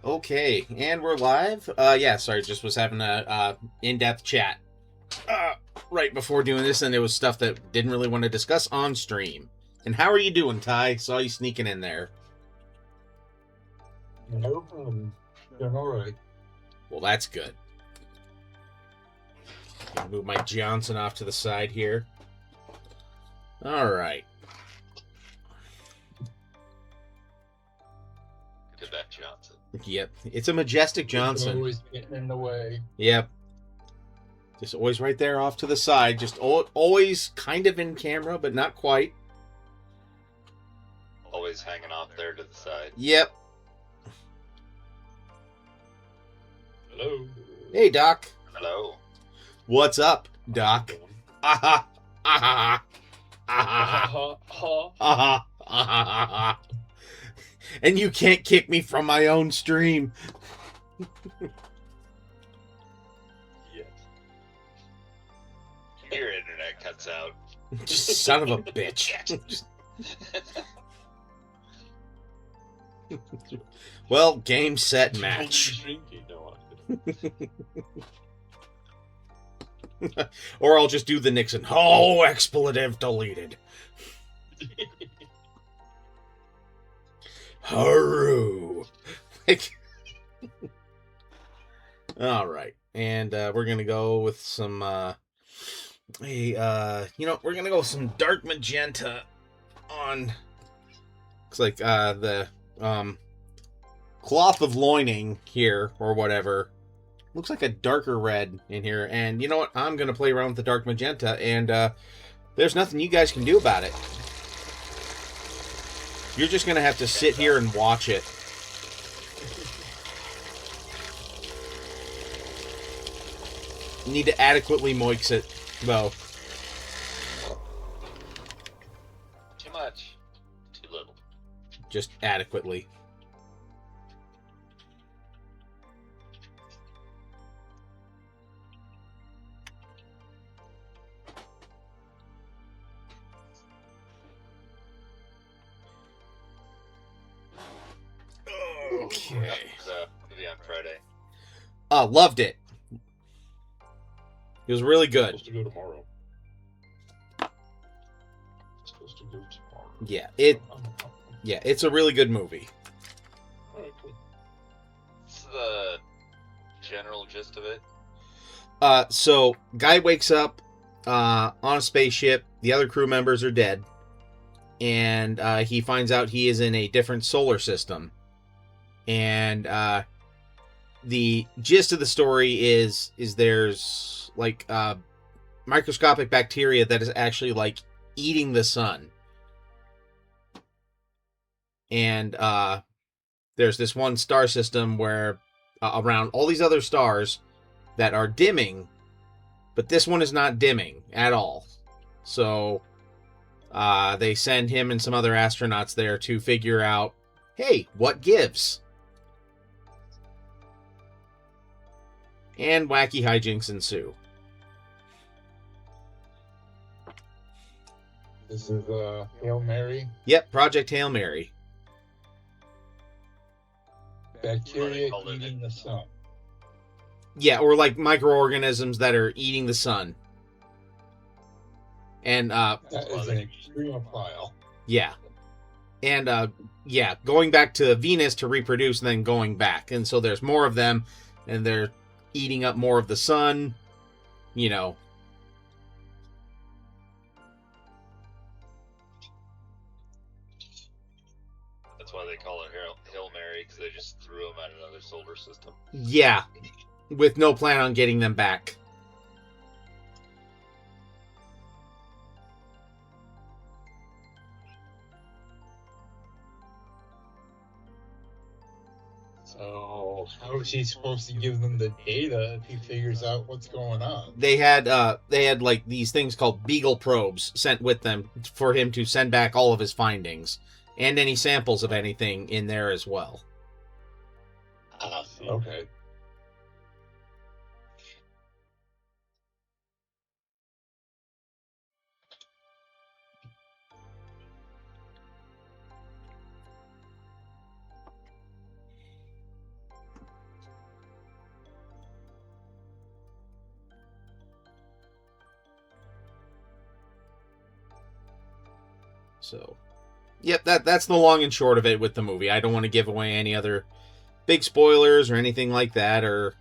Okay, and we're live. Yeah, sorry, just was having a in-depth chat uh, right before doing this, and it was stuff that didn't really want to discuss on stream. And how are you doing, Ty? Saw you sneaking in there. No problem. Doing all right. Well, that's good. Move my Johnson off to the side here. All right. Look at that Johnson. Yep, it's a majestic Johnson. Always getting in the way. Yep. Just always right there off to the side. Just always kind of in camera, but not quite. Always hanging off there to the side. Yep. Hello. Hey, Doc. Hello. What's up, Doc? Aha. Aha. Ha ha. Aha. Aha. And you can't kick me from my own stream. Yes. Your internet cuts out. Just son of a bitch. Well, game, set, match. Or I'll just do the Nixon. Oh, expletive deleted. Haru. All right, and we're gonna go with some. We're gonna go with some dark magenta on. Looks like the cloth of loining here or whatever. Looks like a darker red in here, and you know what? I'm gonna play around with the dark magenta, and there's nothing you guys can do about it. You're just gonna have to sit here and watch it. You need to adequately moix it, though. Too much. Too little. Just adequately. Okay. Movie on Friday. Loved it. It was really good. Supposed to go tomorrow. Supposed to go tomorrow. Yeah, it's a really good movie. All right, cool. What's the general gist of it? So guy wakes up on a spaceship. The other crew members are dead, and he finds out he is in a different solar system. And the gist of the story is there's like microscopic bacteria that is actually like eating the sun. And there's this one star system where around all these other stars that are dimming, but this one is not dimming at all. So they send him and some other astronauts there to figure out, hey, what gives? And wacky hijinks ensue. This is Hail Mary. Yep, Project Hail Mary. Bacteria Called it eating the sun. Yeah, or like microorganisms that are eating the sun. And That is an extreme pile. yeah. And going back to Venus to reproduce and then going back. And so there's more of them, and they're eating up more of the sun, you know. That's why they call it Hail Mary, because they just threw them at another solar system. Yeah, with no plan on getting them back. So how is he supposed to give them the data if he figures out what's going on? They had like these things called Beagle probes sent with them for him to send back all of his findings and any samples of anything in there as well. Okay. So, yep, that's the long and short of it with the movie. I don't want to give away any other big spoilers or anything like that, or,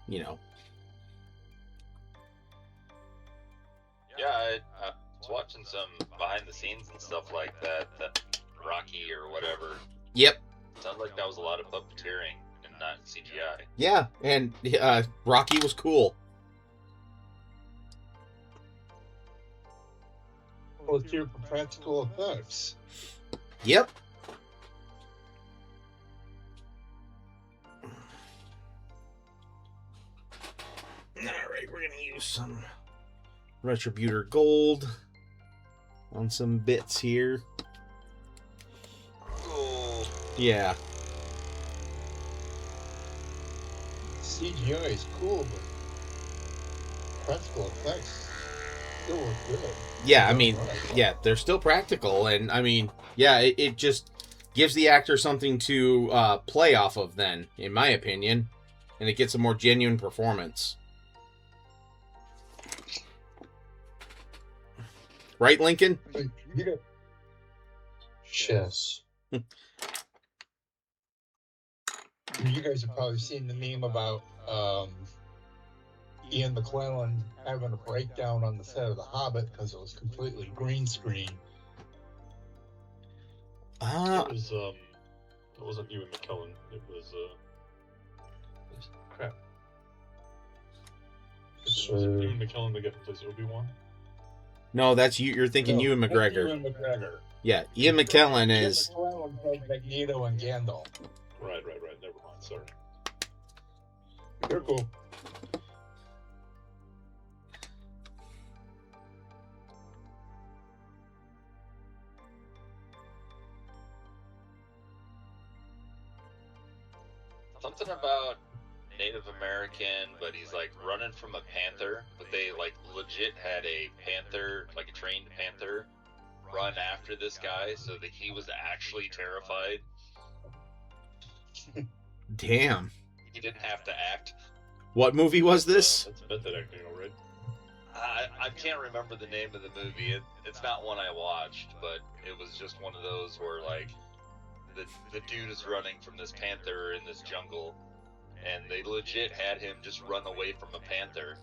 you know. Yeah, I was watching some behind the scenes and stuff like that. That Rocky or whatever. Yep. Sounds like that was a lot of puppeteering and not CGI. Yeah, and Rocky was cool. Well, it's here for practical effects. Yep. Alright, we're going to use some Retributor Gold on some bits here. Oh. Yeah. CGI is cool, but practical effects still look good. Yeah, I mean, yeah, they're still practical, and I mean, yeah, it just gives the actor something to play off of then, in my opinion, and it gets a more genuine performance. Right, Lincoln? Yeah. Chess. You guys have probably seen the meme about Ian McClellan having a breakdown on the set of The Hobbit because it was completely green screen. It wasn't Ewan McKellen. It was crap. So, Was it Ewan McKellen, the guy who plays Obi-Wan? No, that's you. You're thinking Ewan McGregor. Ewan McGregor. Yeah, Ian McKellen is. Ian McClellan played Magneto and Gandalf. Right. Never mind. Sorry. They're cool. Something about Native American, but he's like running from a panther. But they like legit had a panther, like a trained panther, run after this guy, so that he was actually terrified. Damn. He didn't have to act. What movie was this? That's method acting, all right. I can't remember the name of the movie. It's not one I watched, but it was just one of those where like the dude is running from this panther in this jungle, and they legit had him just run away from a panther.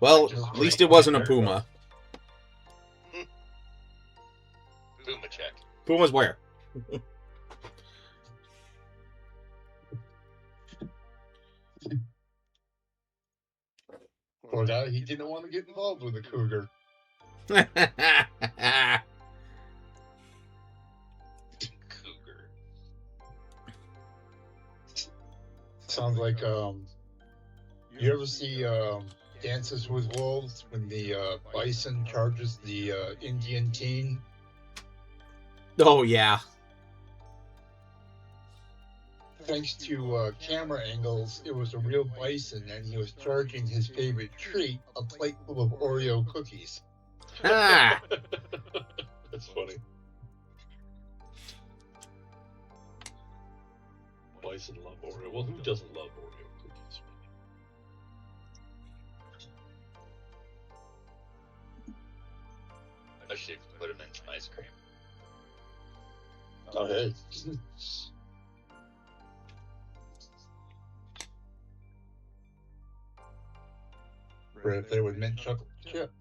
Well, at least it wasn't a puma. Puma check. Puma's where? Poor guy, he didn't want to get involved with a cougar. Cougar. Sounds like you ever see Dances with Wolves when the bison charges the Indian teen? Oh, yeah. Thanks to camera angles, it was a real bison, and he was charging his favorite treat, a plate full of Oreo cookies. Ah. That's funny. Bison love Oreo. Well, who doesn't love Oreo cookies? Especially if you put them in some ice cream. Oh, hey. Right there with mint chocolate chip.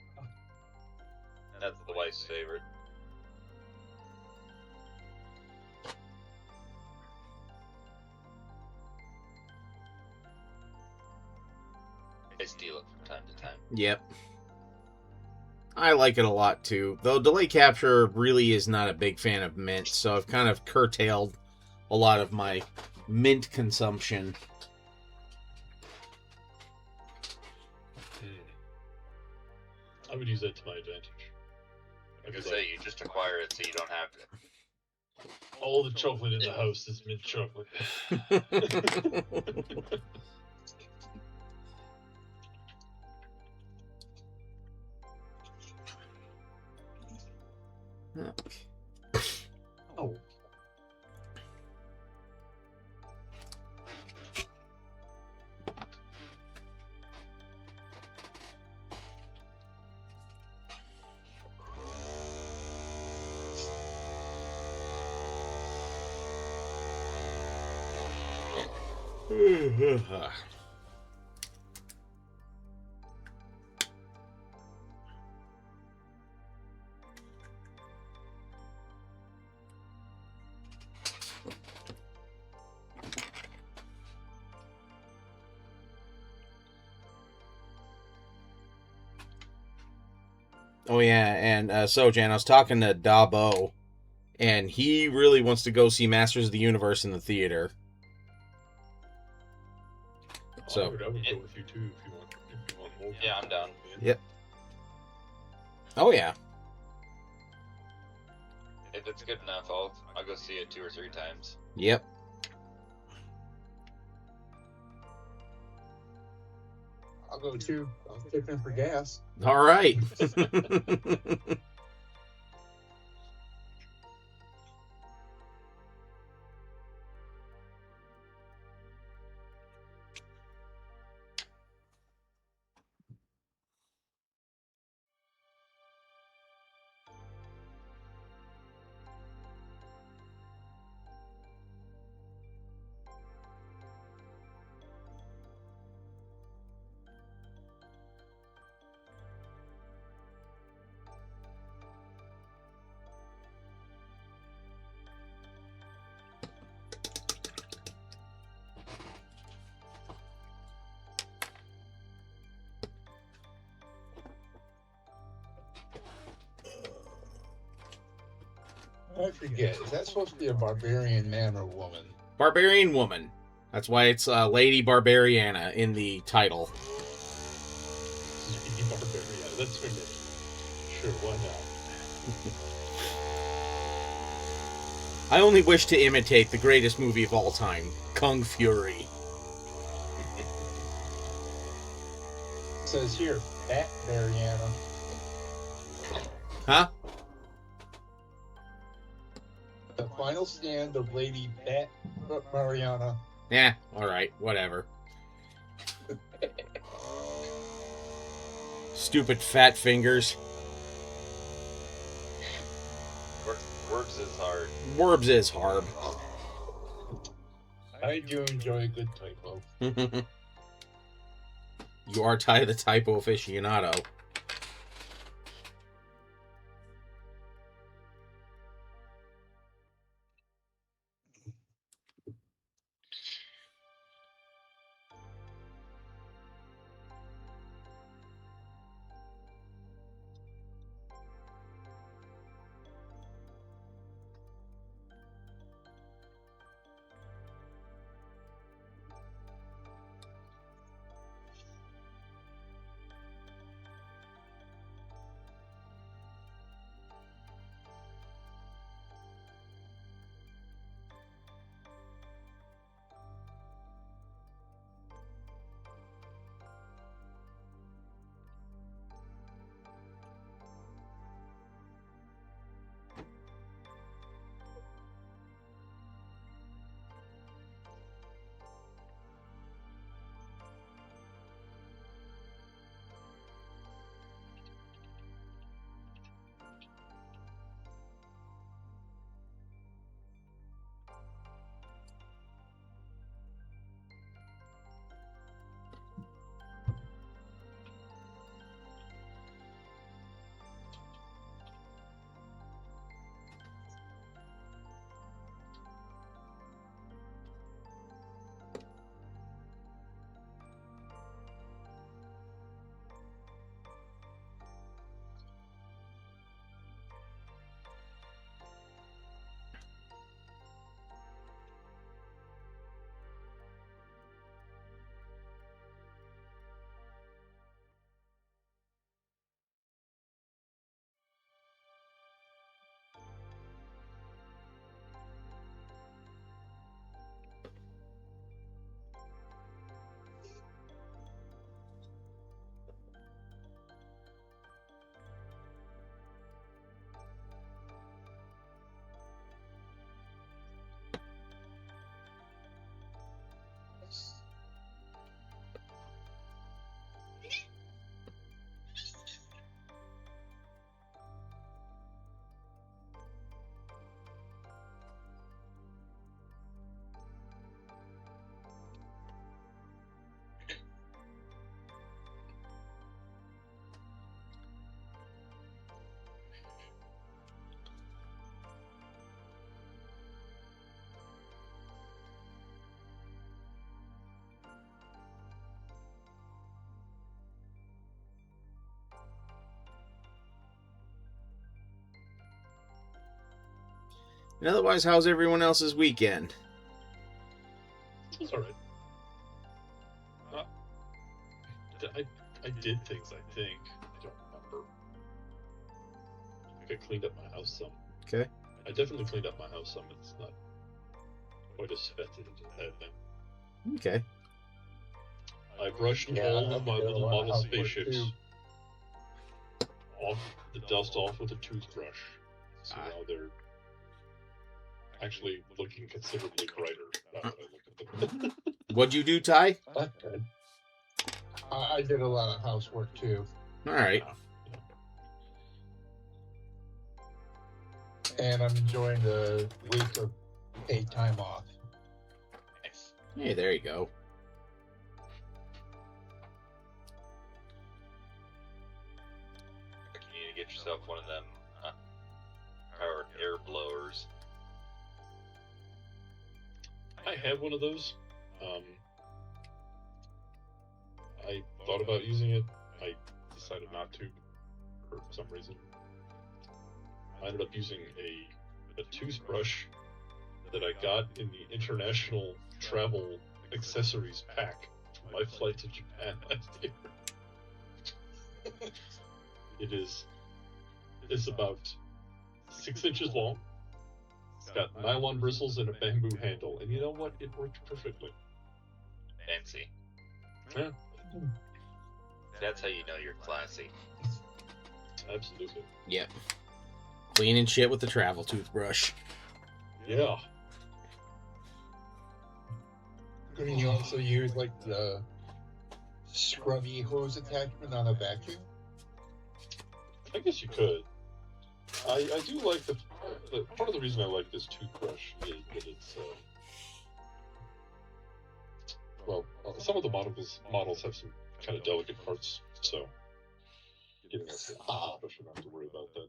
That's the wife's favorite. I steal it from time to time. Yep. I like it a lot too. Though Delay Capture really is not a big fan of mint, so I've kind of curtailed a lot of my mint consumption. I would use that to my advantage. I could say you just acquire it so you don't have to. All the chocolate in the house is mint chocolate. Oh. Oh yeah, and so Jan, I was talking to Dabo, and he really wants to go see Masters of the Universe in the theater. So I would go with you too if you want more. Yeah, I'm down. Yep. Oh yeah. If it's good enough, I'll go see it 2 or 3 times. Yep. I'll go too. I'll chip in for gas. All right. I forget. Is that supposed to be a barbarian man or woman? Barbarian woman. That's why it's Lady Batbarianna in the title. Lady Batbarianna, that's her name. Sure, why not? I only wish to imitate the greatest movie of all time, Kung Fury. It says here, Batbarianna. Huh? The final stand of Lady Batbarianna. Yeah, alright, whatever. Stupid fat fingers. Words is hard. Werbs is hard. I do enjoy a good typo. You are Ty the typo aficionado. And otherwise, how's everyone else's weekend? It was alright. I did things, I think. I don't remember. I think I cleaned up my house some. Okay. I definitely cleaned up my house some. It's not quite as fetid as that thing. Okay. I brushed Yeah, all I of my did a little lot of model housework, spaceships too. off the dust off with a toothbrush. So Ah. now they're actually looking considerably brighter now that I look at them. What'd you do, Ty? That's good. I did a lot of housework too, All right. and I'm enjoying the week of paid time off. Nice. Hey, there you go. You need to get yourself one of them powered air blowers. I have one of those. I thought about using it. I decided not to for some reason. I ended up using a toothbrush that I got in the international travel accessories pack for my flight to Japan last year. It's about 6 inches long. It's got nylon bristles and a bamboo handle, and you know what? It worked perfectly. Fancy. Yeah, That's how you know you're classy. absolutely. Yep. Cleaning shit with the travel toothbrush. Yeah. Couldn't you also use like the scrubby hose attachment on a vacuum? I guess you could. I do like the part of the reason I like this toothbrush is that it's some of the models have some kind of delicate parts, so getting a toothbrush, you don't have to worry about that.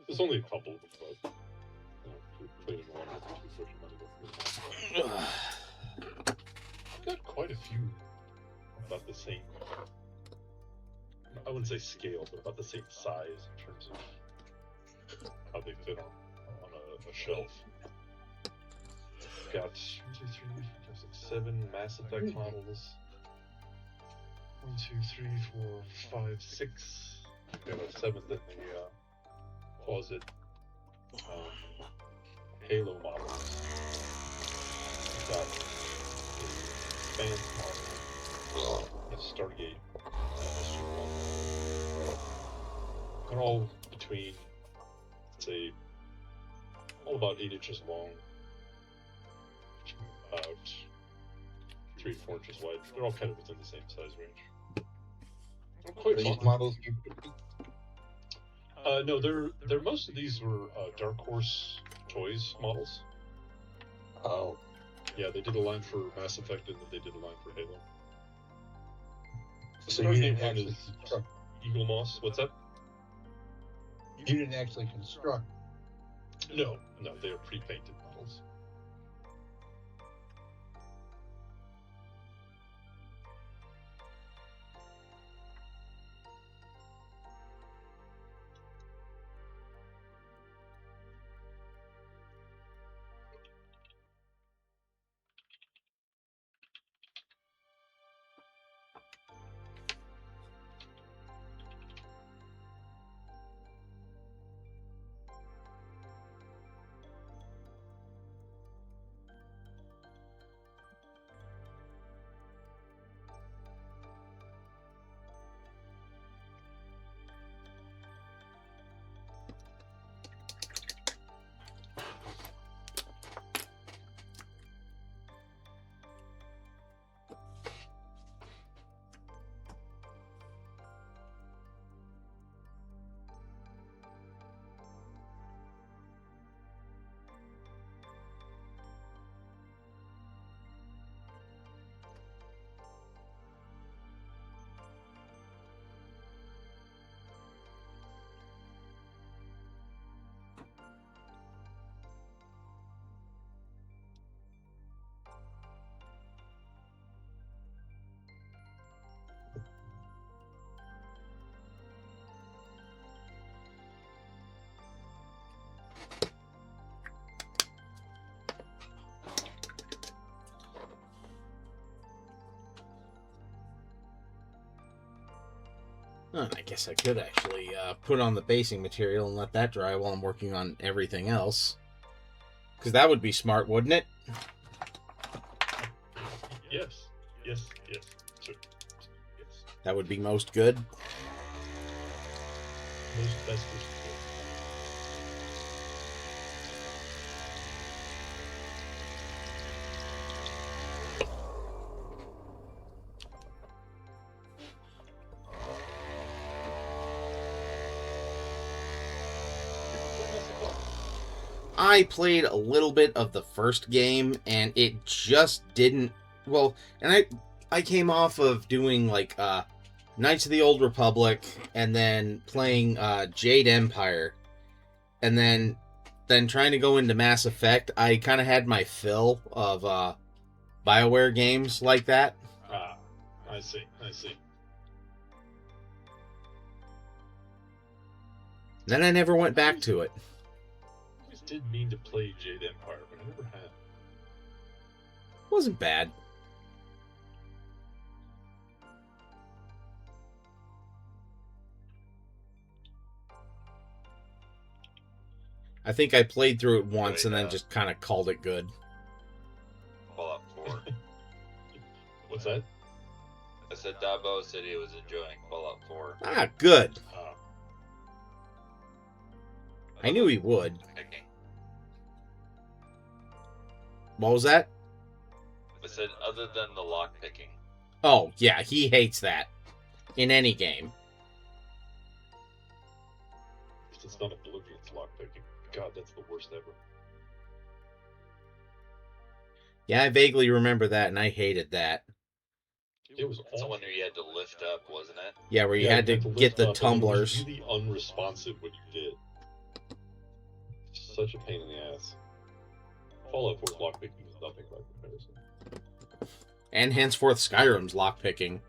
There's only a couple of them, but if you're cleaning one with a toothbrush, you might as well. I've got quite a few about the same. I wouldn't say scale, but about the same size in terms of how they fit on a shelf. Got 1, 2, 3, 4, 5, 6, 7 Mass Effect models. 1, 2, 3, 4, 5, 6. Got a 7th in the closet. Halo models. Got a Spans model. A Stargate. They're all between, say, all about 8 inches long, about 3 to 4 inches wide. They're all kind of within the same size range. Quite These fun. models No, they're most of these were Dark Horse Toys models. Oh, Yeah, they did a line for Mass Effect and then they did a line for Halo. so Stargate you didn't one actually is construct. Eagle Moss. What's that? You didn't actually construct. No, they are pre-painted models. Oh, I guess I could actually put on the basing material and let that dry while I'm working on everything else. Because that would be smart, wouldn't it? Yes. Sure. Yes. That would be most good. Most best. I played a little bit of the first game, and it just didn't... Well, and I came off of doing, like, Knights of the Old Republic, and then playing Jade Empire, and then trying to go into Mass Effect. I kind of had my fill of BioWare games like that. Ah, I see. Then I never went back to it. I always did mean to play Jade Empire, but I never had. Wasn't bad. I think I played through it once and then just kind of called it good. Fallout 4. What's that? I said Dabo said he was enjoying Fallout 4. Ah, good. I knew he would. What was that? I said other than the lockpicking. Oh, yeah, he hates that. In any game. It's not Oblivion's lockpicking. God, that's the worst ever. Yeah, I vaguely remember that, and I hated that. It was That's the one where you had to lift up, wasn't it? Yeah, where you had to get the tumblers. It was really unresponsive when you did. Such a pain in the ass. Fallout 4's lockpicking is nothing by comparison. And henceforth Skyrim's lockpicking.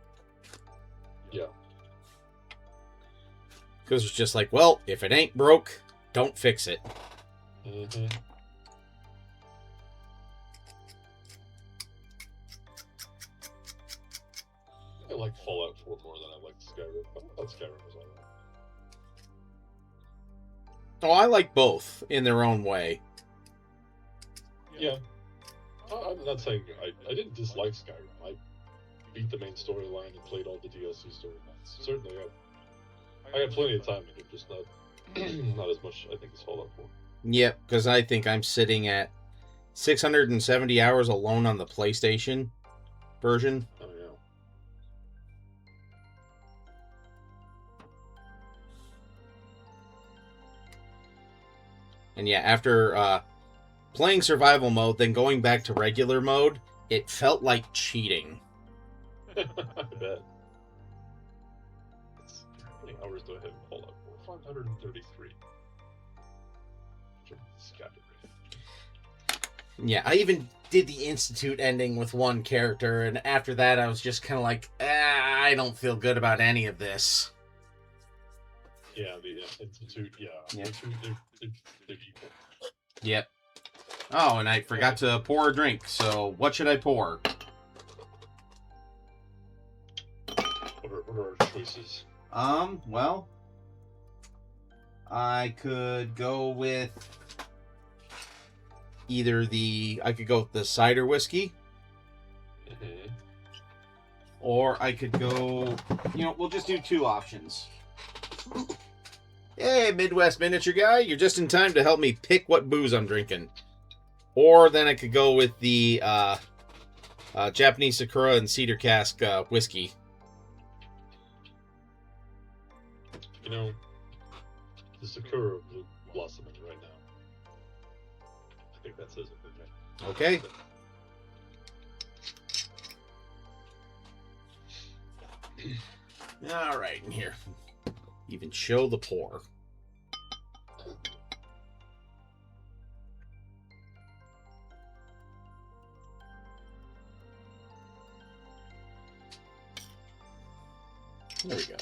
Yeah. Because it's just like, well, if it ain't broke, don't fix it. Mm-hmm. I like Fallout 4 more than I like Skyrim. I thought Skyrim was alright. Oh, I like both in their own way. Yeah. I'm not saying I didn't dislike Skyrim. I beat the main storyline and played all the DLC storylines. Certainly, I got plenty of time in it, just not as much, I think, as Fallout 4. Yep, because I think I'm sitting at 670 hours alone on the PlayStation version. Oh, yeah. And yeah, after playing survival mode, then going back to regular mode, it felt like cheating. I bet. How many hours do I have in Fallout 4? 533. Yeah, I even did the Institute ending with one character, and after that I was just kind of like, I don't feel good about any of this. Yeah, the Institute, yeah. Yeah. They're evil. Yep. Oh, and I forgot to pour a drink, so what should I pour? What are our choices? Well, I could go with I could go with the cider whiskey, Mm-hmm. or I could go, we'll just do two options. Hey, Midwest Miniature Guy, you're just in time to help me pick what booze I'm drinking. Or then I could go with the Japanese Sakura and Cedar Cask whiskey. The Sakura blossoming right now. I think that says it. Okay. All right, in here. Even show the pour. There we go.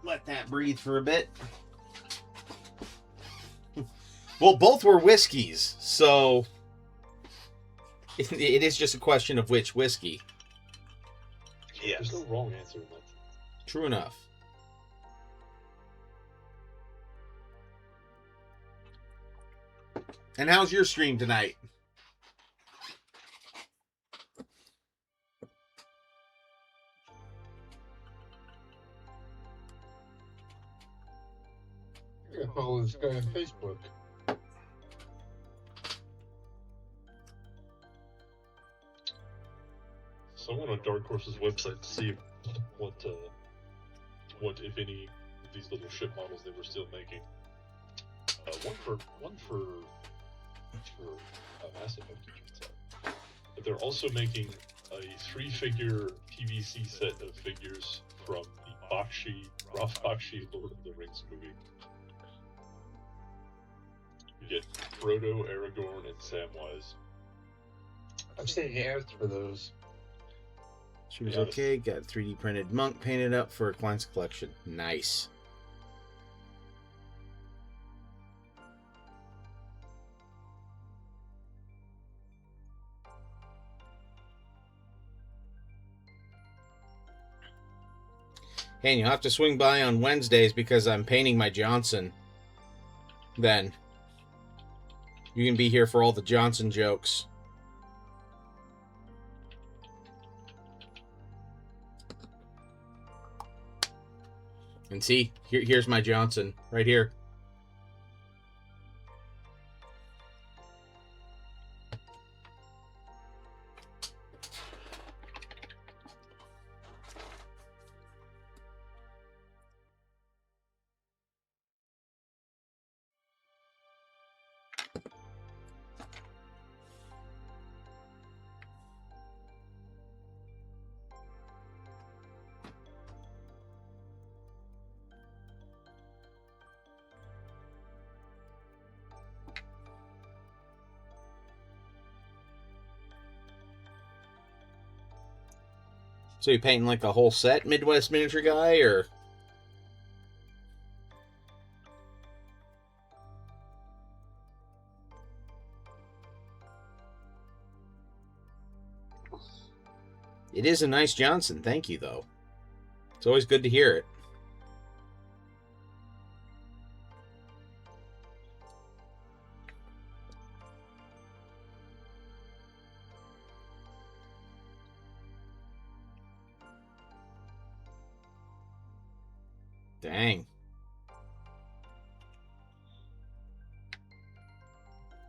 Let that breathe for a bit. Well, both were whiskeys, so it is just a question of which whiskey. Yes. There's no wrong answer in that. True enough. And how's your stream tonight? I follow this guy on Facebook. So I went on Dark Horse's website to see what if any of these little ship models they were still making. One for Mass Effect, it turns out. But they're also making a 3-figure PVC set of figures from the Ralph Bakshi Lord of the Rings movie. You get Frodo, Aragorn, and Samwise. I've seen ads for those. She was Yeah, okay. Got 3D printed monk painted up for a client's collection. Nice. Hey, and you'll have to swing by on Wednesdays because I'm painting my Johnson. Then you can be here for all the Johnson jokes. And see, here's my Johnson right here. So you painting like a whole set, Midwest Miniature Guy, or? It is a nice Johnson, thank you, though. It's always good to hear it. Dang.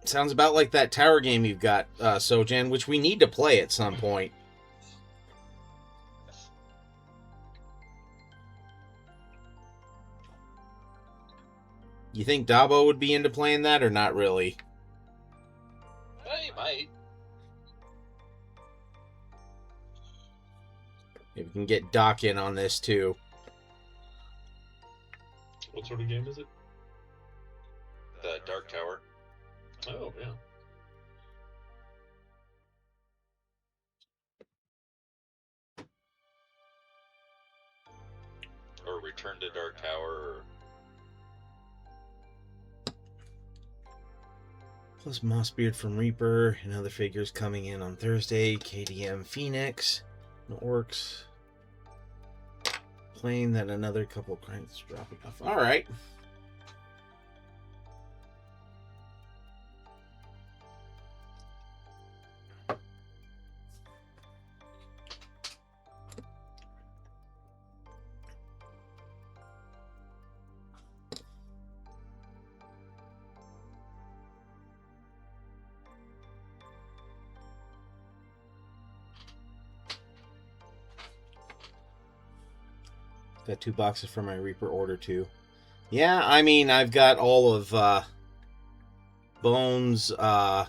Sounds about like that tower game you've got, Sojan, which we need to play at some point. You think Dabo would be into playing that or not really? He might. Maybe we can get Doc in on this too. What sort of game is it? The Dark Tower. Oh, yeah. Or Return to Dark Tower. Or... Plus Mossbeard from Reaper and other figures coming in on Thursday. KDM Phoenix. No Orcs. Playing that another couple of clients dropping off. Alright. Got 2 boxes for my Reaper order too. Yeah, I mean, I've got all of Bones 4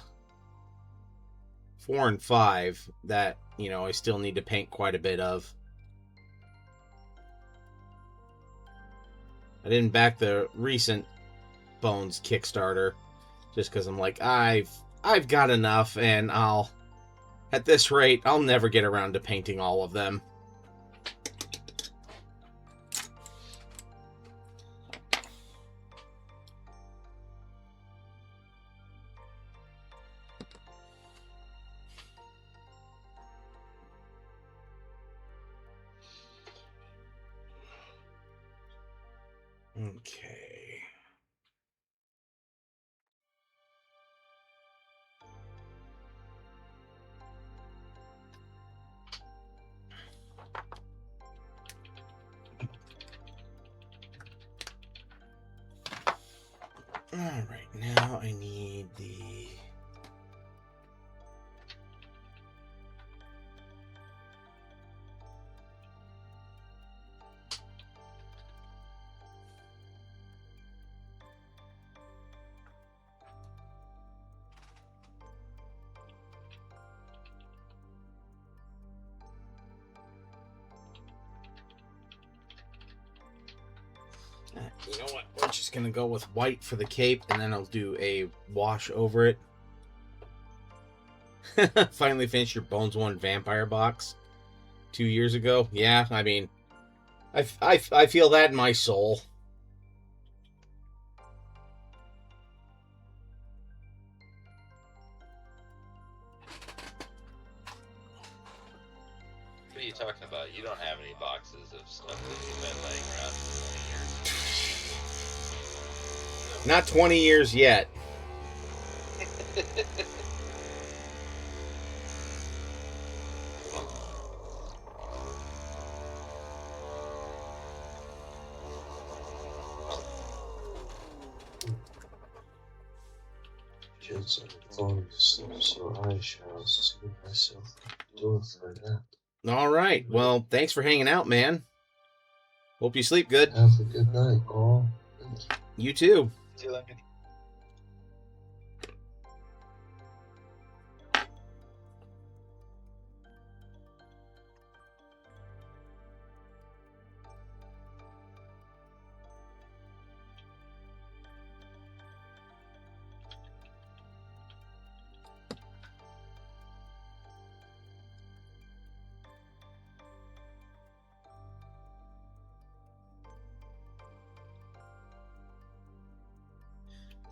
and 5 that, you know, I still need to paint quite a bit of. I didn't back the recent Bones Kickstarter just because I'm like, I've got enough, and at this rate, I'll never get around to painting all of them. Okay. All right, now I need the... You know what? We're just gonna go with white for the cape, and then I'll do a wash over it. Finally finished your Bones One vampire box 2 years ago. Yeah, I mean, I feel that in my soul. What are you talking about? You don't have any boxes of stuff that you've been laying around for 20 years. Not 20 years yet. Kids are falling asleep, so I shall see myself do it for that. All right. Well, thanks for hanging out, man. Hope you sleep good. Have a good night, all. Thank you. You too. See you later.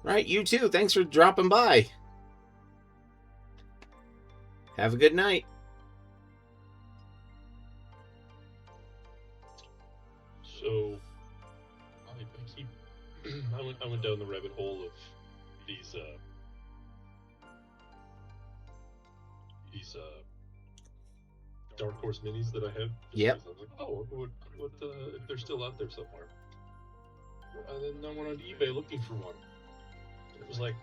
Right, you too. Thanks for dropping by. Have a good night. So, I keep. I went down the rabbit hole of these Dark Horse minis that I have. Yep. I was like, oh, what if they're still out there somewhere? And then I went on eBay looking for one. It was like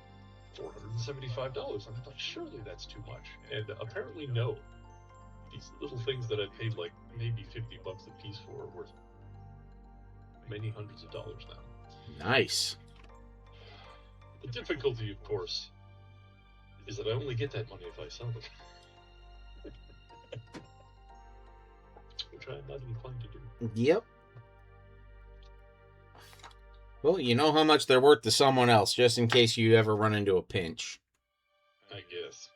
$475. And I thought, surely that's too much. And apparently, no. These little things that I paid like maybe $50 a piece for are worth many hundreds of dollars now. Nice. The difficulty, of course, is that I only get that money if I sell them. Which I'm not inclined to do. Yep. Well, you know how much they're worth to someone else, just in case you ever run into a pinch. I guess.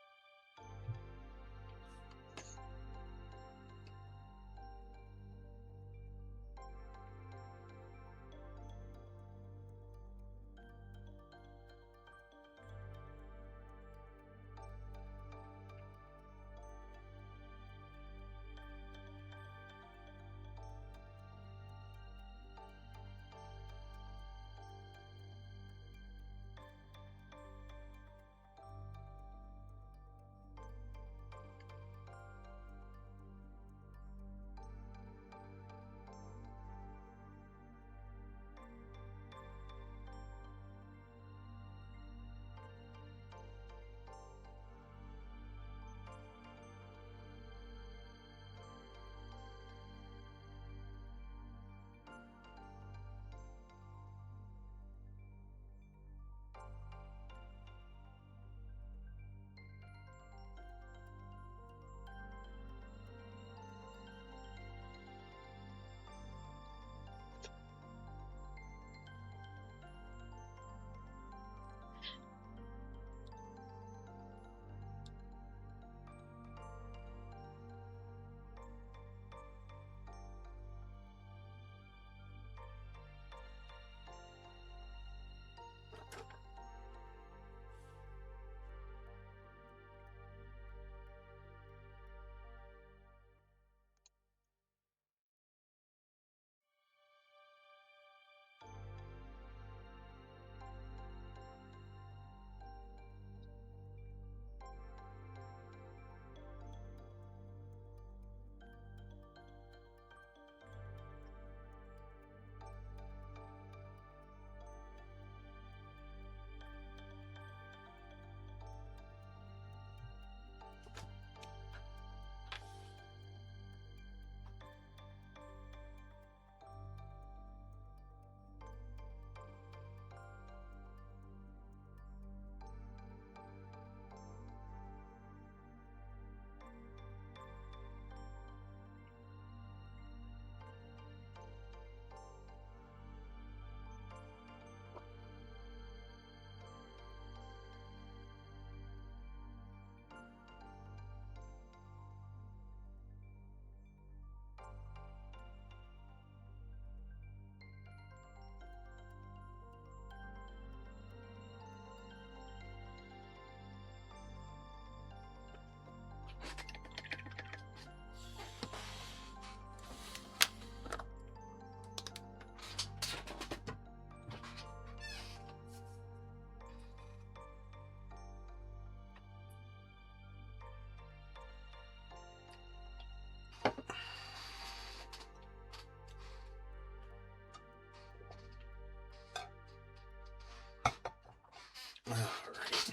All right.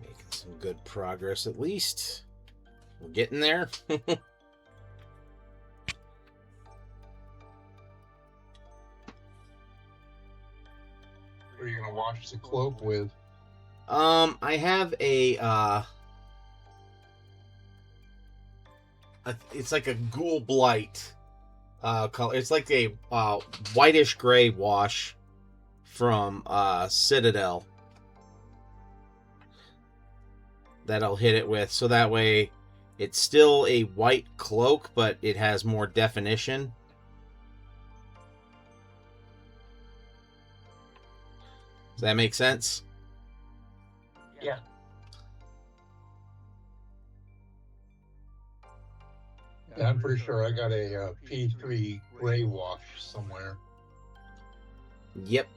Making some good progress at least. We're getting there. What are you gonna wash the cloak with? I have it's like a ghoul blight color. It's like a whitish gray wash from Citadel that I'll hit it with, so that way it's still a white cloak, but it has more definition. Does that make sense? Yeah. Yeah, I'm pretty sure I got a P3 gray wash somewhere. Yep.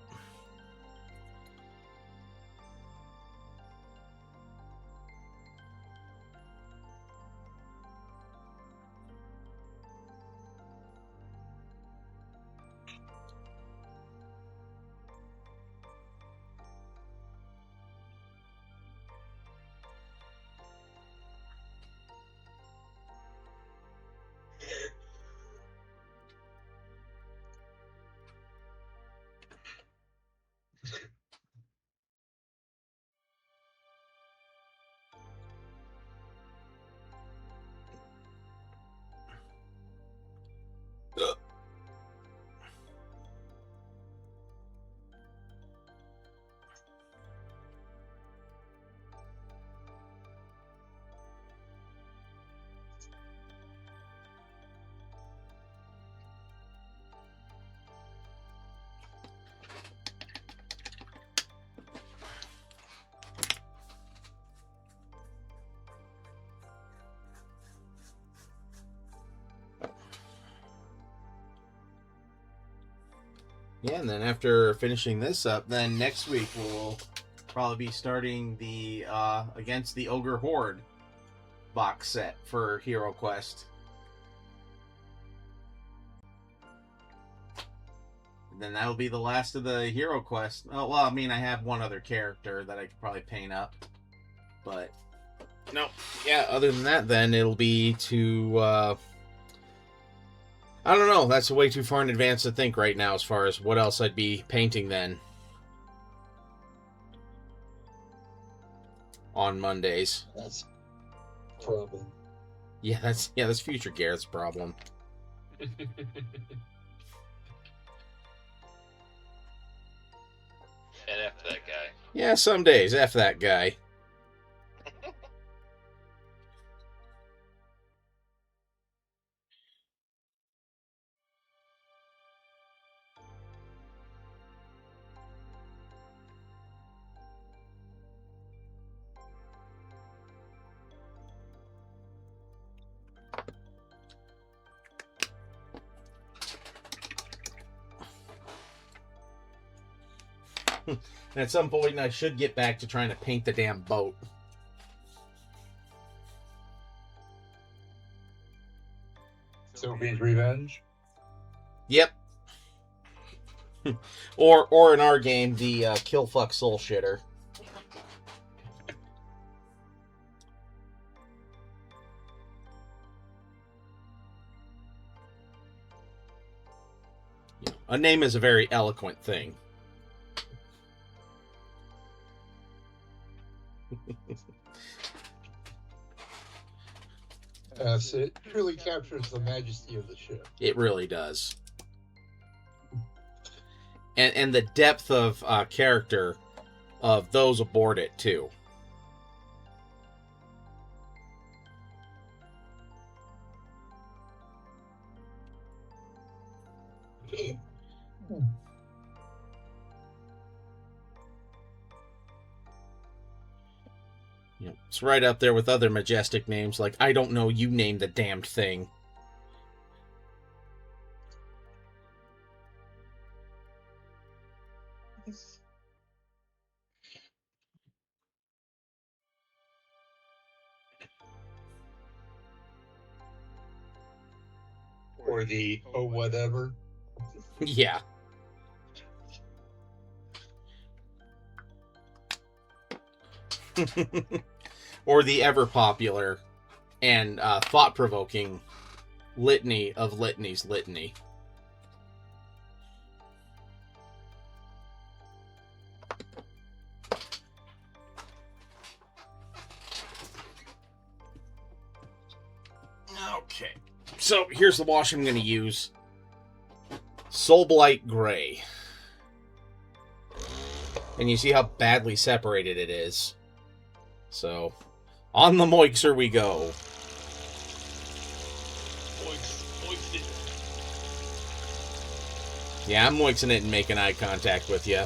Yeah, and then after finishing this up, then next week we'll probably be starting the Against the Ogre Horde box set for HeroQuest. And then that'll be the last of the HeroQuest. Oh, well, I mean, I have one other character that I could probably paint up, but no. Yeah, other than that, then it'll be to I don't know. That's way too far in advance to think right now as far as what else I'd be painting then on Mondays. That's a problem. Yeah, that's future Garrett's problem. And F that guy. Yeah, some days. F that guy. And at some point, I should get back to trying to paint the damn boat. Sophie's Revenge? Yep. or in our game, the Kill Fuck Soul Shitter. A name is a very eloquent thing. Yes, it truly captures the majesty of the ship. It really does. And the depth of character of those aboard it, too. Yeah, it's right up there with other majestic names like, I don't know, you name the damned thing. Or the oh whatever. Yeah. Or the ever popular and thought-provoking litany of litany's litany. Okay. So here's the wash I'm going to use. Soulblight Gray. And you see how badly separated it is. So, on the moixer we go. Moix it. Yeah, I'm moixing it and making eye contact with you.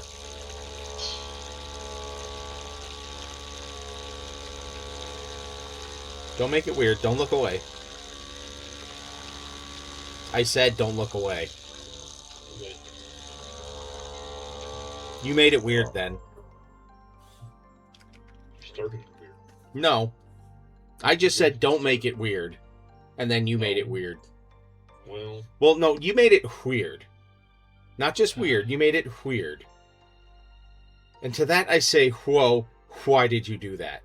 Don't make it weird. Don't look away. I said don't look away. Okay. You made it weird then. You started it weird. No. I just said don't make it weird. And then you made it weird. Well, no, you made it weird. Not just weird, you made it weird. And to that I say, whoa, why did you do that?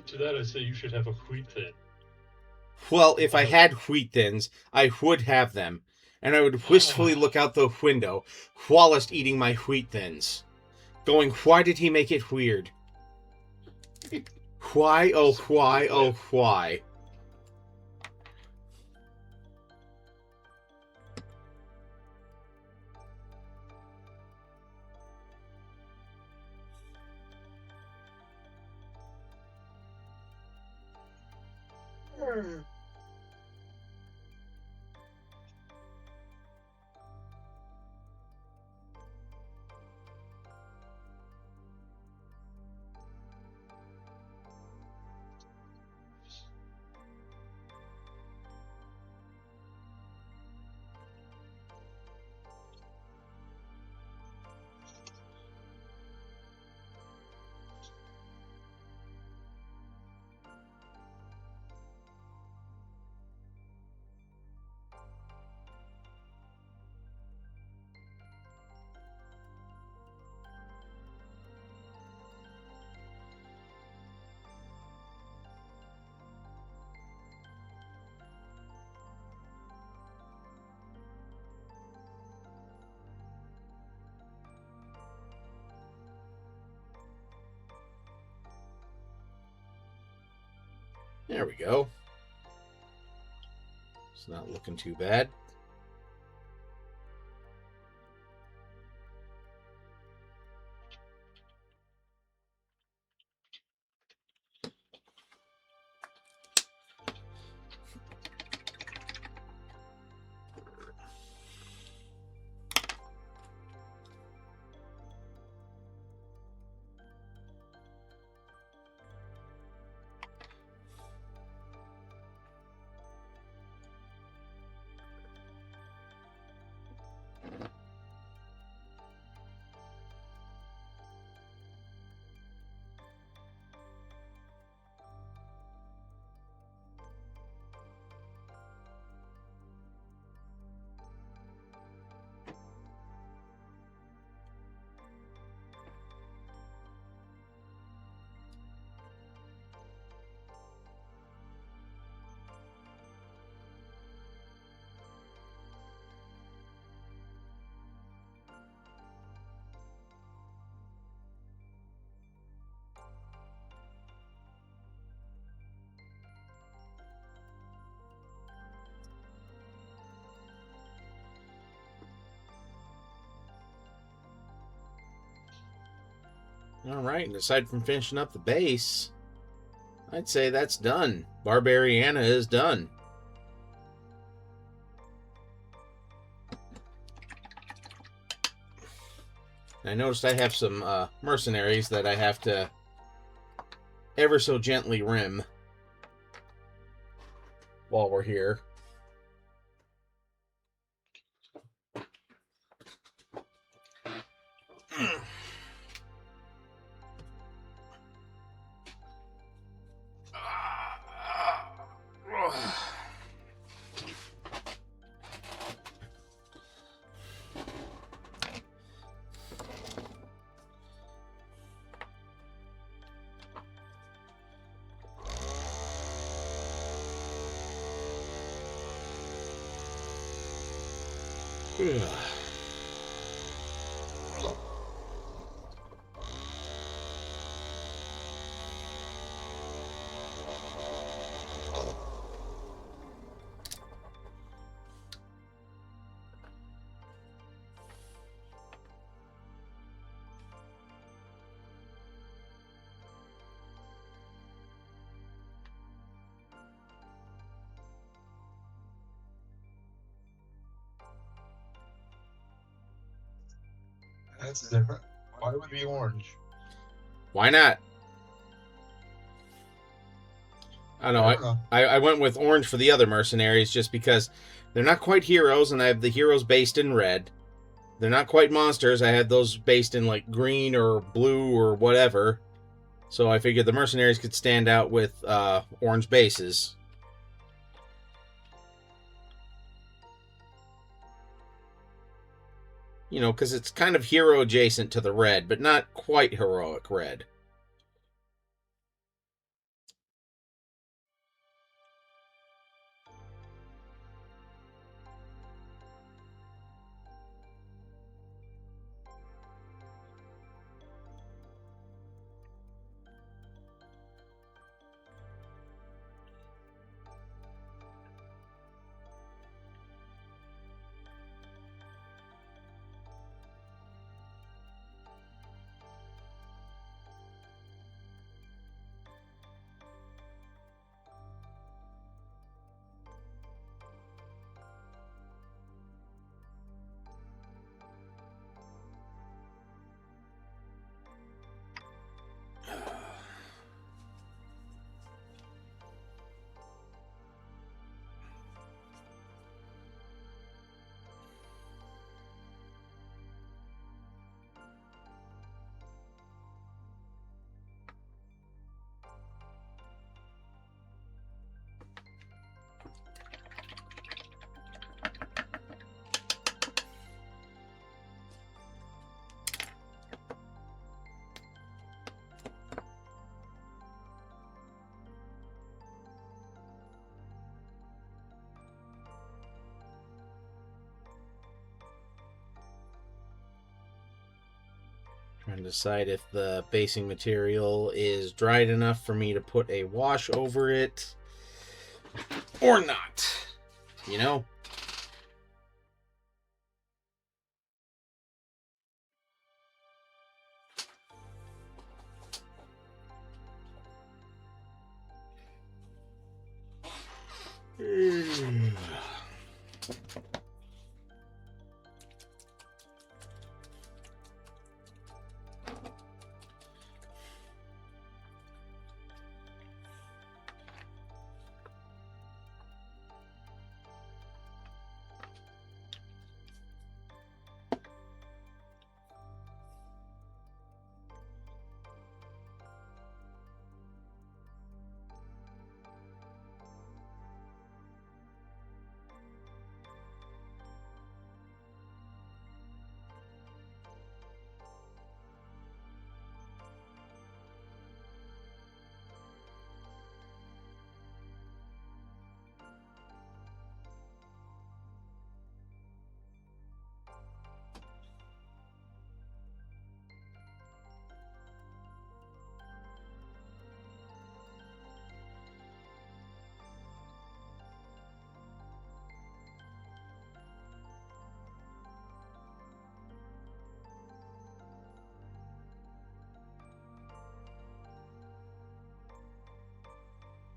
To that I say you should have a wheat thin. Well, if I had wheat thins, I would have them. And I would wistfully look out the window whilst eating my wheat thins. Going, why did he make it weird? Why, oh, why, oh, why? There we go. It's not looking too bad. All right, and aside from finishing up the base, I'd say that's done. Barbarianna is done. I noticed I have some mercenaries that I have to ever so gently rim while we're here. That's different. Why would it be orange? Why not? I don't know. I don't know. I went with orange for the other mercenaries just because they're not quite heroes, and I have the heroes based in red. They're not quite monsters. I had those based in like green or blue or whatever. So I figured the mercenaries could stand out with orange bases. You know, because it's kind of hero adjacent to the red, but not quite heroic red. Trying to decide if the basing material is dried enough for me to put a wash over it or not. You know?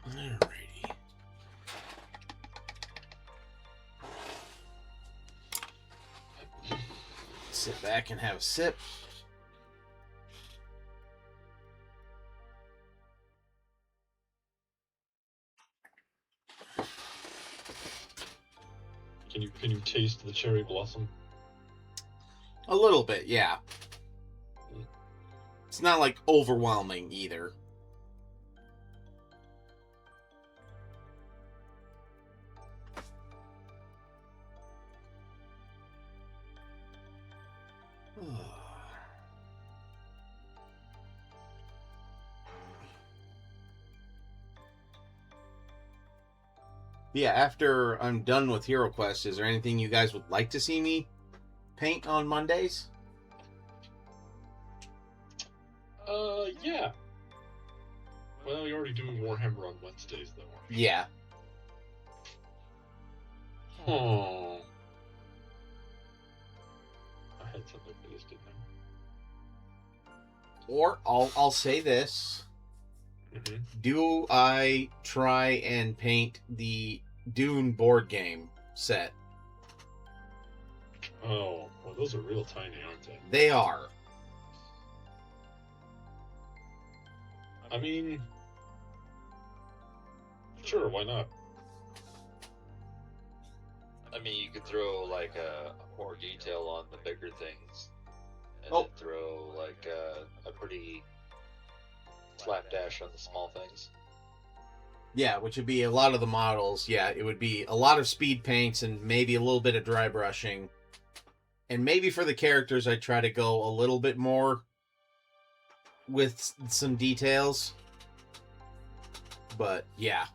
Alrighty. Sit back and have a sip. Can you taste the cherry blossom? A little bit, yeah. It's not like overwhelming either. Yeah, after I'm done with HeroQuest, is there anything you guys would like to see me paint on Mondays? Yeah. Well, you're already doing Warhammer on Wednesdays, though. Yeah. Oh. I had something for this, didn't I? Or I'll say this. Mm-hmm. Do I try and paint the Dune board game set? Oh, well, those are real tiny, aren't they? They are. I mean, sure, why not? I mean, you could throw like a more detail on the bigger things, and Oh. then throw like a pretty slapdash on the small things. Yeah, which would be a lot of the models. Yeah, it would be a lot of speed paints and maybe a little bit of dry brushing. And maybe for the characters, I try to go a little bit more with some details. But, yeah.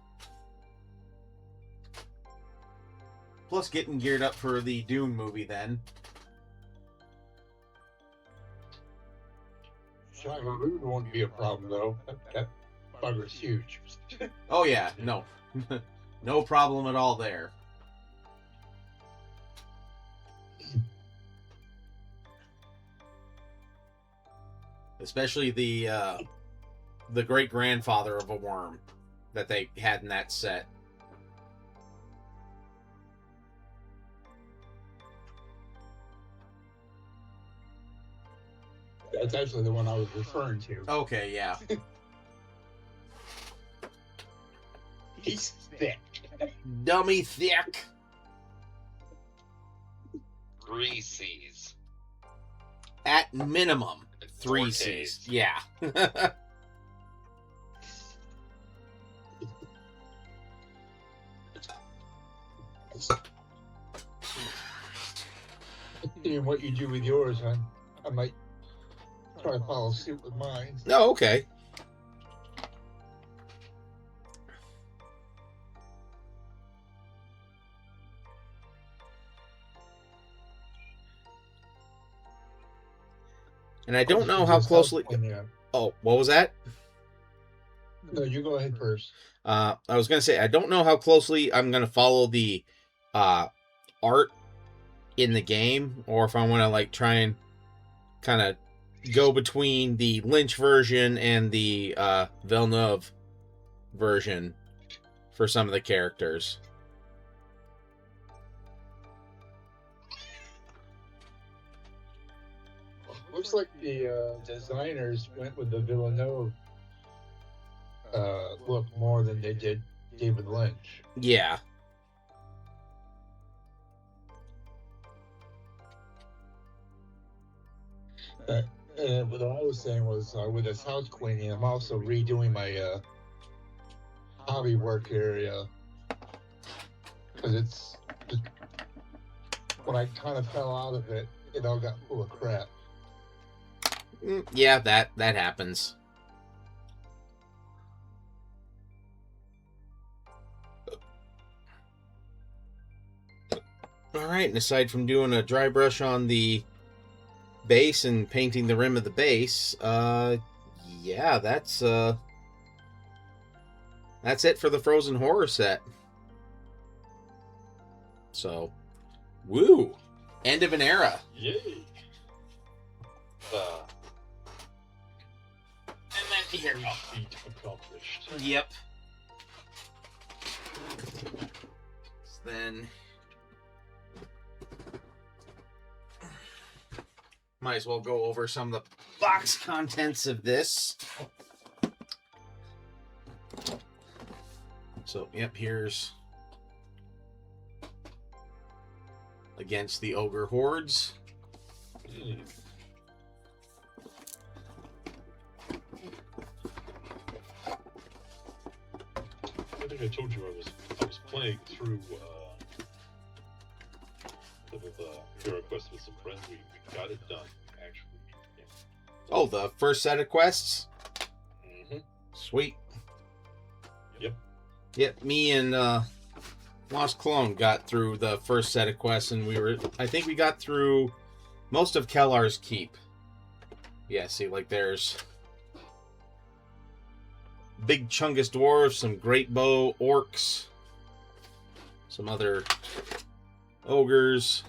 Plus getting geared up for the Dune movie then. Shagaroon won't be a problem, though. That bugger's huge. Oh, yeah, no. No problem at all there. Especially the great-grandfather of a worm that they had in that set. That's actually the one I was referring to. Okay, yeah. He's thick. Dummy thick. 3 C's. At minimum, 3 4 C's. Ks. Yeah. Seeing what you do with yours, I might try to follow suit with mine. No, okay. And I don't know how closely... Oh, what was that? No, you go ahead first. I was going to say, I don't know how closely I'm going to follow the art in the game, or if I want to like try and kind of go between the Lynch version and the Villeneuve version for some of the characters. Looks like the designers went with the Villeneuve look more than they did David Lynch. Yeah. What I was saying was with this house cleaning, I'm also redoing my hobby work area because when I kind of fell out of it, it all got full of crap. Yeah, that happens. Alright, and aside from doing a dry brush on the base and painting the rim of the base, yeah, that's it for the Frozen Horror set. So, woo! End of an era. Yay! And then here. Feat accomplished. Yep. Then might as well go over some of the box contents of this. So, yep, here's Against the Ogre Hordes. I think I told you I was playing through with HeroQuest with some friends. We got it done, actually. Yeah. Oh, the first set of quests? Mm-hmm. Sweet. Yep. Yep, me and Lost Clone got through the first set of quests, and I think we got through most of Kellar's keep. Yeah, see, like there's big Chungus dwarves, some great bow orcs, some other ogres,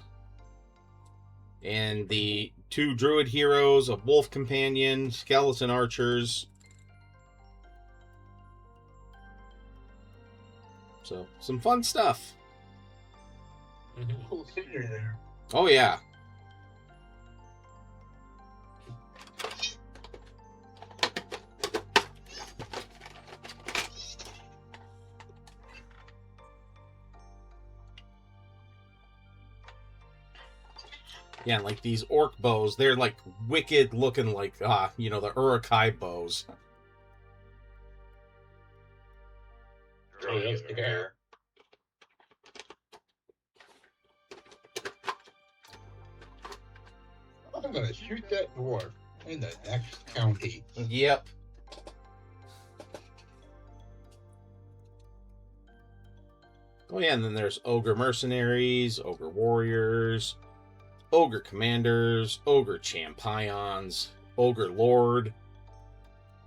and the 2 druid heroes, a wolf companion, skeleton archers. So, some fun stuff. Cool scenery there. Oh, yeah. Yeah, like these orc bows, they're like wicked looking, like, the Urukai bows. Oh, yeah. Yeah. I'm gonna shoot that dwarf in the next county. Yep. Oh, yeah, and then there's ogre mercenaries, ogre warriors, ogre commanders, ogre champions, ogre lord,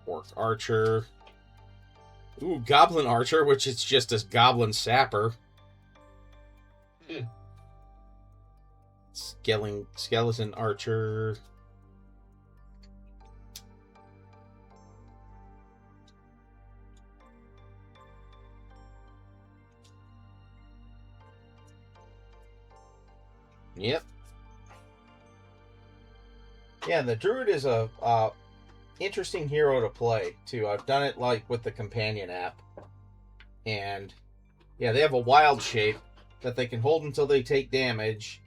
orc archer. Ooh, goblin archer, which is just a goblin sapper. Skeleton archer. Yep. Yeah, the druid is a interesting hero to play too. I've done it like with the companion app, and yeah, they have a wild shape that they can hold until they take damage,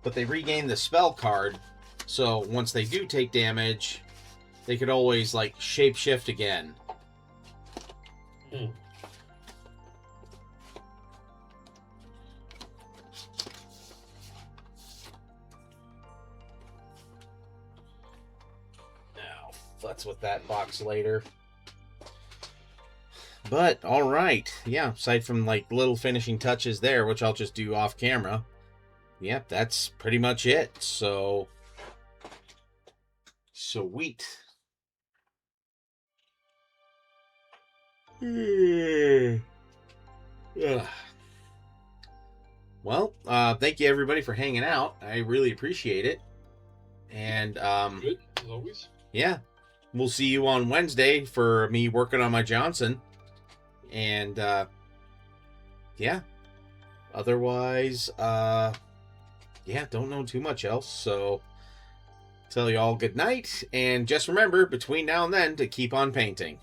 but they regain the spell card. So once they do take damage, they could always like shapeshift again. Futz with that box later. But, alright. Yeah, aside from like little finishing touches there, which I'll just do off camera. Yep, that's pretty much it. So, sweet. Well, thank you everybody for hanging out. I really appreciate it. And, Good, as always. yeah. We'll see you on Wednesday for me working on my Johnson. And, yeah. Otherwise, don't know too much else. So, tell you all good night. And just remember, between now and then, to keep on painting.